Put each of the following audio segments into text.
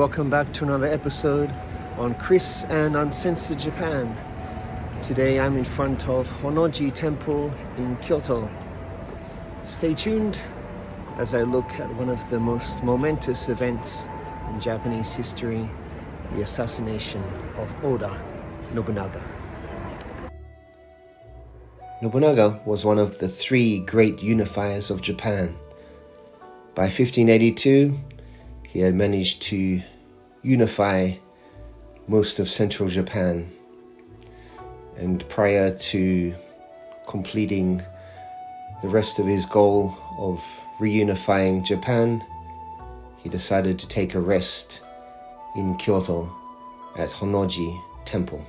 welcome back to another episode on Chris and Uncensored Japan. Today I'm in front of Honnoji Temple in Kyoto. Stay tuned as I look at one of the most momentous events in Japanese history, the assassination of Oda Nobunaga. Nobunaga was one of the three great unifiers of Japan. By 1582, he had managed to unify most of central Japan, and prior to completing the rest of his goal of reunifying Japan, he decided to take a rest in Kyoto at Honnoji Temple.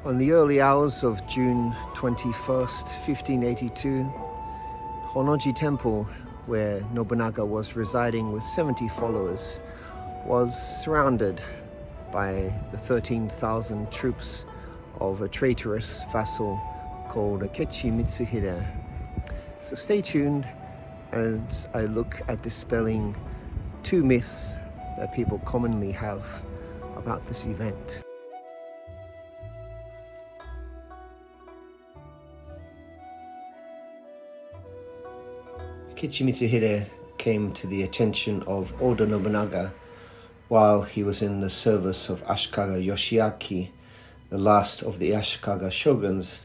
On the early hours of June 21st, 1582, Honnoji Temple, where Nobunaga was residing with 70 followers, was surrounded by the 13,000 troops of a traitorous vassal called Akechi Mitsuhide. So stay tuned as I look at dispelling two myths that people commonly have about this event. Akechi Mitsuhide came to the attention of Oda Nobunaga while he was in the service of Ashikaga Yoshiaki, the last of the Ashikaga shoguns.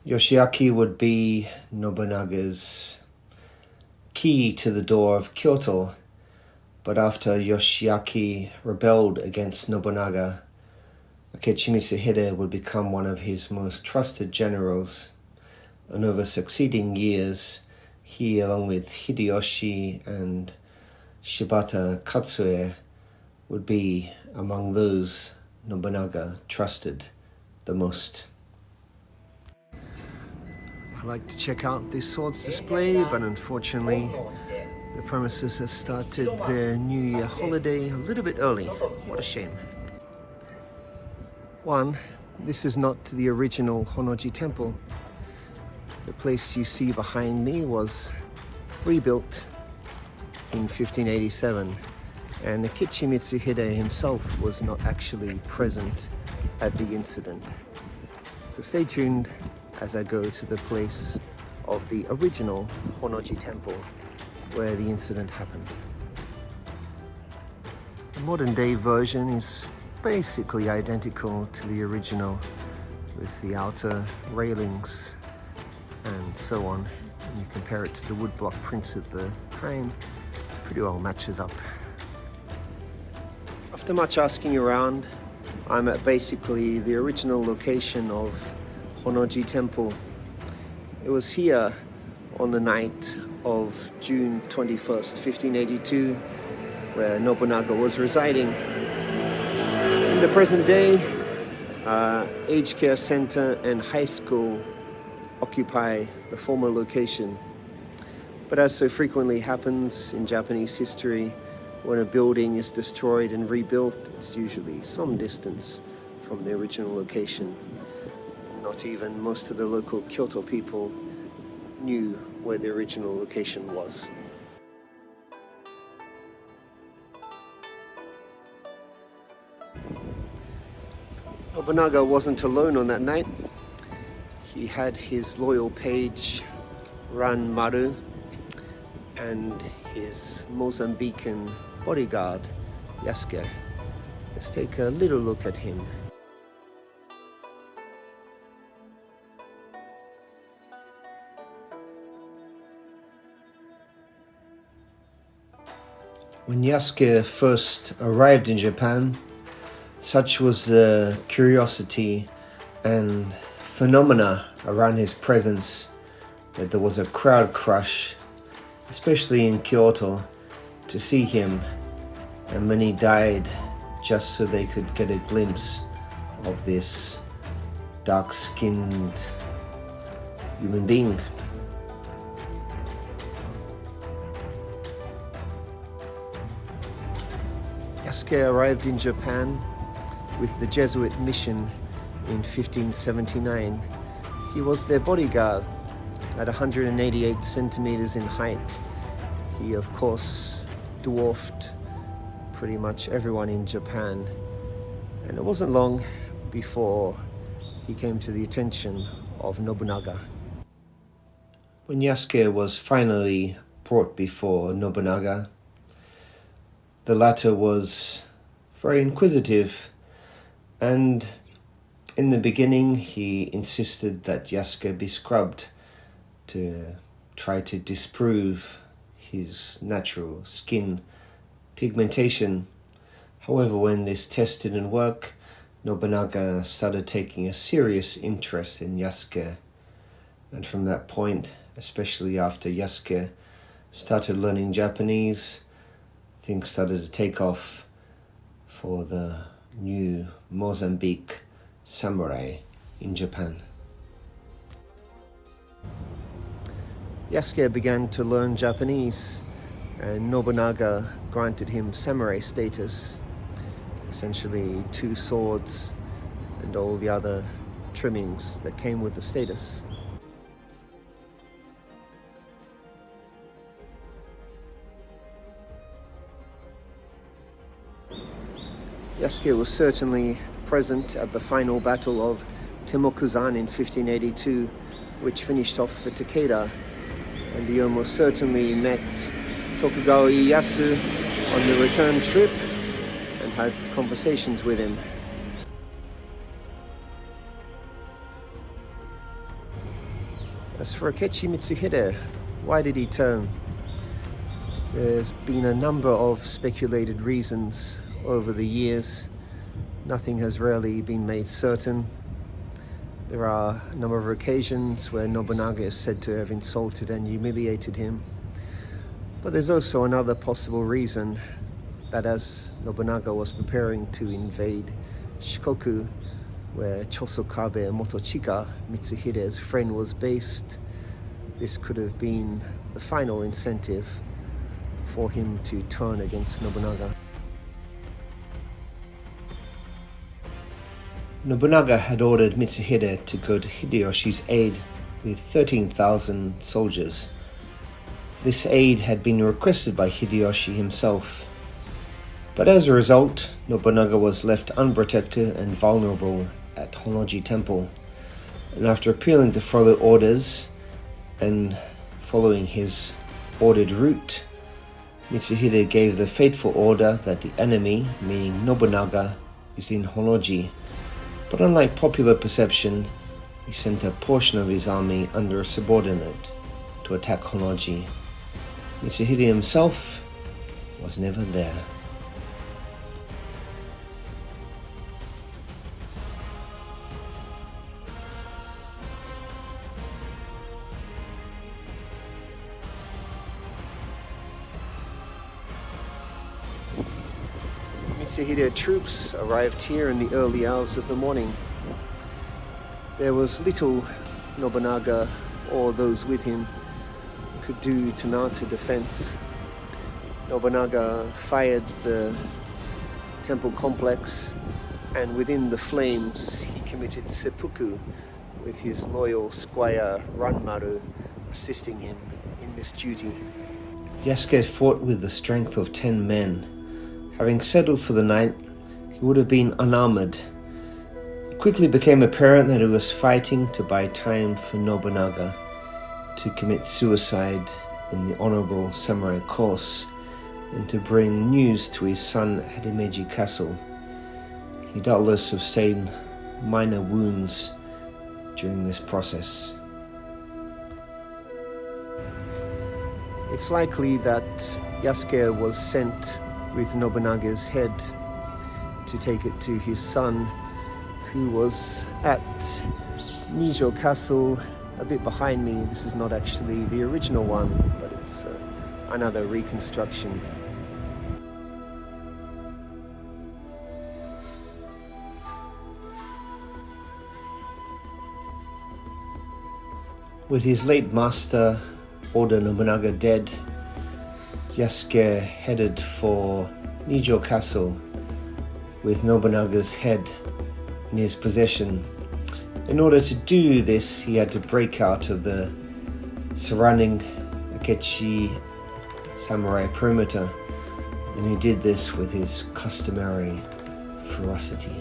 Yoshiaki would be Nobunaga's key to the door of Kyoto, but after Yoshiaki rebelled against Nobunaga, Akechi Mitsuhide would become one of his most trusted generals. And over succeeding years, he, along with Hideyoshi and Shibata Katsue, would be among those Nobunaga trusted the most. I'd like to check out this swords display, but unfortunately, the premises has started their New Year holiday a little bit early. What a shame. One, this is not the original Honnoji Temple. The place you see behind me was rebuilt in 1587, and Akechi Mitsuhide himself was not actually present at the incident. So stay tuned as I go to the place of the original Honnoji Temple where the incident happened. The modern day version is basically identical to the original, with the outer railings and so on. And you compare it to the woodblock prints of the time, pretty well matches up. After much asking around, I'm at basically the original location of Honnoji Temple. It was here on the night of June 21st, 1582, where Nobunaga was residing. In the present day, aged care center and high school occupy the former location. But as so frequently happens in Japanese history, when a building is destroyed and rebuilt, it's usually some distance from the original location. Not even most of the local Kyoto people knew where the original location was. Nobunaga wasn't alone on that night. He had his loyal page, Ranmaru, and his Mozambican bodyguard, Yasuke. Let's take a little look at him. When Yasuke first arrived in Japan, such was the curiosity and phenomena around his presence that there was a crowd crush, especially in Kyoto, to see him, and many died just so they could get a glimpse of this dark-skinned human being. Yasuke arrived in Japan with the Jesuit mission in 1579. He was their bodyguard. At 188 centimeters in height, he of course dwarfed pretty much everyone in Japan. And it wasn't long before he came to the attention of Nobunaga. When Yasuke was finally brought before Nobunaga, the latter was very inquisitive, and in the beginning he insisted that Yasuke be scrubbed to try to disprove his natural skin pigmentation. However, when this test didn't work, Nobunaga started taking a serious interest in Yasuke. And from that point, especially after Yasuke started learning Japanese, things started to take off for the new Mozambican samurai in Japan. Yasuke began to learn Japanese, and Nobunaga granted him samurai status, essentially 2 swords and all the other trimmings that came with the status. Yasuke was certainly present at the final battle of Temokuzan in 1582, which finished off the Takeda, and he almost certainly met Tokugawa Ieyasu on the return trip and had conversations with him. As for Akechi Mitsuhide, why did he turn? There's been a number of speculated reasons over the years. Nothing has really been made certain. There are a number of occasions where Nobunaga is said to have insulted and humiliated him. But there's also another possible reason, that as Nobunaga was preparing to invade Shikoku, where Chosokabe Motochika, Mitsuhide's friend, was based, this could have been the final incentive for him to turn against Nobunaga. Nobunaga had ordered Mitsuhide to go to Hideyoshi's aid with 13,000 soldiers. This aid had been requested by Hideyoshi himself. But as a result, Nobunaga was left unprotected and vulnerable at Honnoji Temple. And after appealing to further orders and following his ordered route, Mitsuhide gave the fateful order that the enemy, meaning Nobunaga, is in Honnoji. But unlike popular perception, he sent a portion of his army under a subordinate to attack Honnoji. Mitsuhide himself was never there. Mitsuhide troops arrived here in the early hours of the morning. There was little Nobunaga or those with him could do to mount a defense. Nobunaga fired the temple complex, and within the flames he committed seppuku with his loyal squire Ranmaru assisting him in this duty. Yasuke fought with the strength of 10 men. Having settled for the night, he would have been unarmored. It quickly became apparent that he was fighting to buy time for Nobunaga to commit suicide in the honorable samurai course and to bring news to his son at Himeji Castle. He doubtless sustained minor wounds during this process. It's likely that Yasuke was sent with Nobunaga's head to take it to his son, who was at Nijo Castle a bit behind me. This is not actually the original one, but it's another reconstruction. With his late master, Oda Nobunaga, dead, Yasuke headed for Nijo Castle with Nobunaga's head in his possession. In order to do this, he had to break out of the surrounding Akechi samurai perimeter, and he did this with his customary ferocity.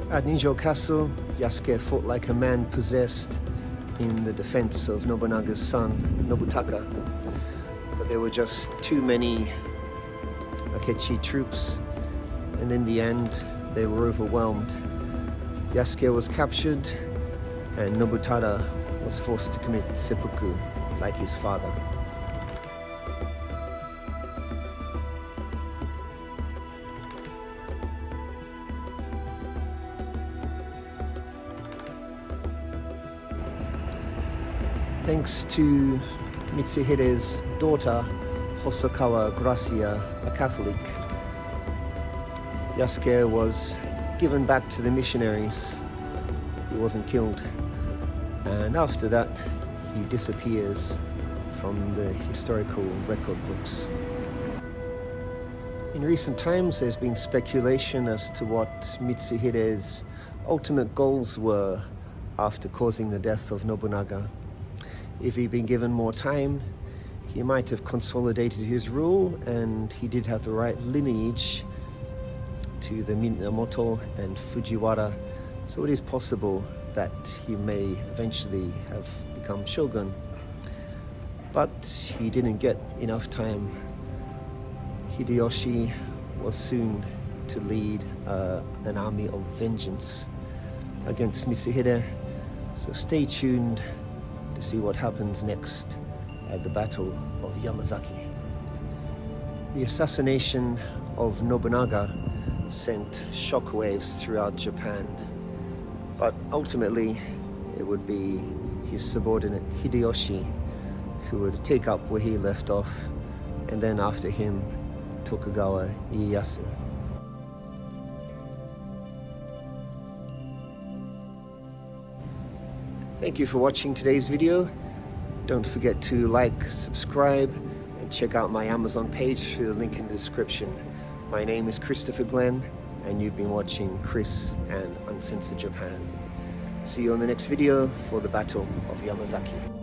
At Nijo Castle, Yasuke fought like a man possessed in the defense of Nobunaga's son, Nobutaka. But there were just too many Akechi troops, and in the end, they were overwhelmed. Yasuke was captured, and Nobutada was forced to commit seppuku like his father. Thanks to Mitsuhide's daughter, Hosokawa Gracia, a Catholic, Yasuke was given back to the missionaries. He wasn't killed. And after that, he disappears from the historical record books. In recent times, there's been speculation as to what Mitsuhide's ultimate goals were after causing the death of Nobunaga. If he'd been given more time, he might have consolidated his rule, and he did have the right lineage to the Minamoto and Fujiwara, so it is possible that he may eventually have become shogun. But he didn't get enough time. Hideyoshi was soon to lead an army of vengeance against Mitsuhide, so stay tuned to see what happens next at the Battle of Yamazaki. The assassination of Nobunaga sent shockwaves throughout Japan, but ultimately it would be his subordinate Hideyoshi who would take up where he left off, and then after him, Tokugawa Ieyasu. Thank you for watching today's video. Don't forget to like, subscribe, and check out my Amazon page through the link in the description. My name is Christopher Glenn, and you've been watching Chris and Uncensored Japan. See you on the next video for the Battle of Yamazaki.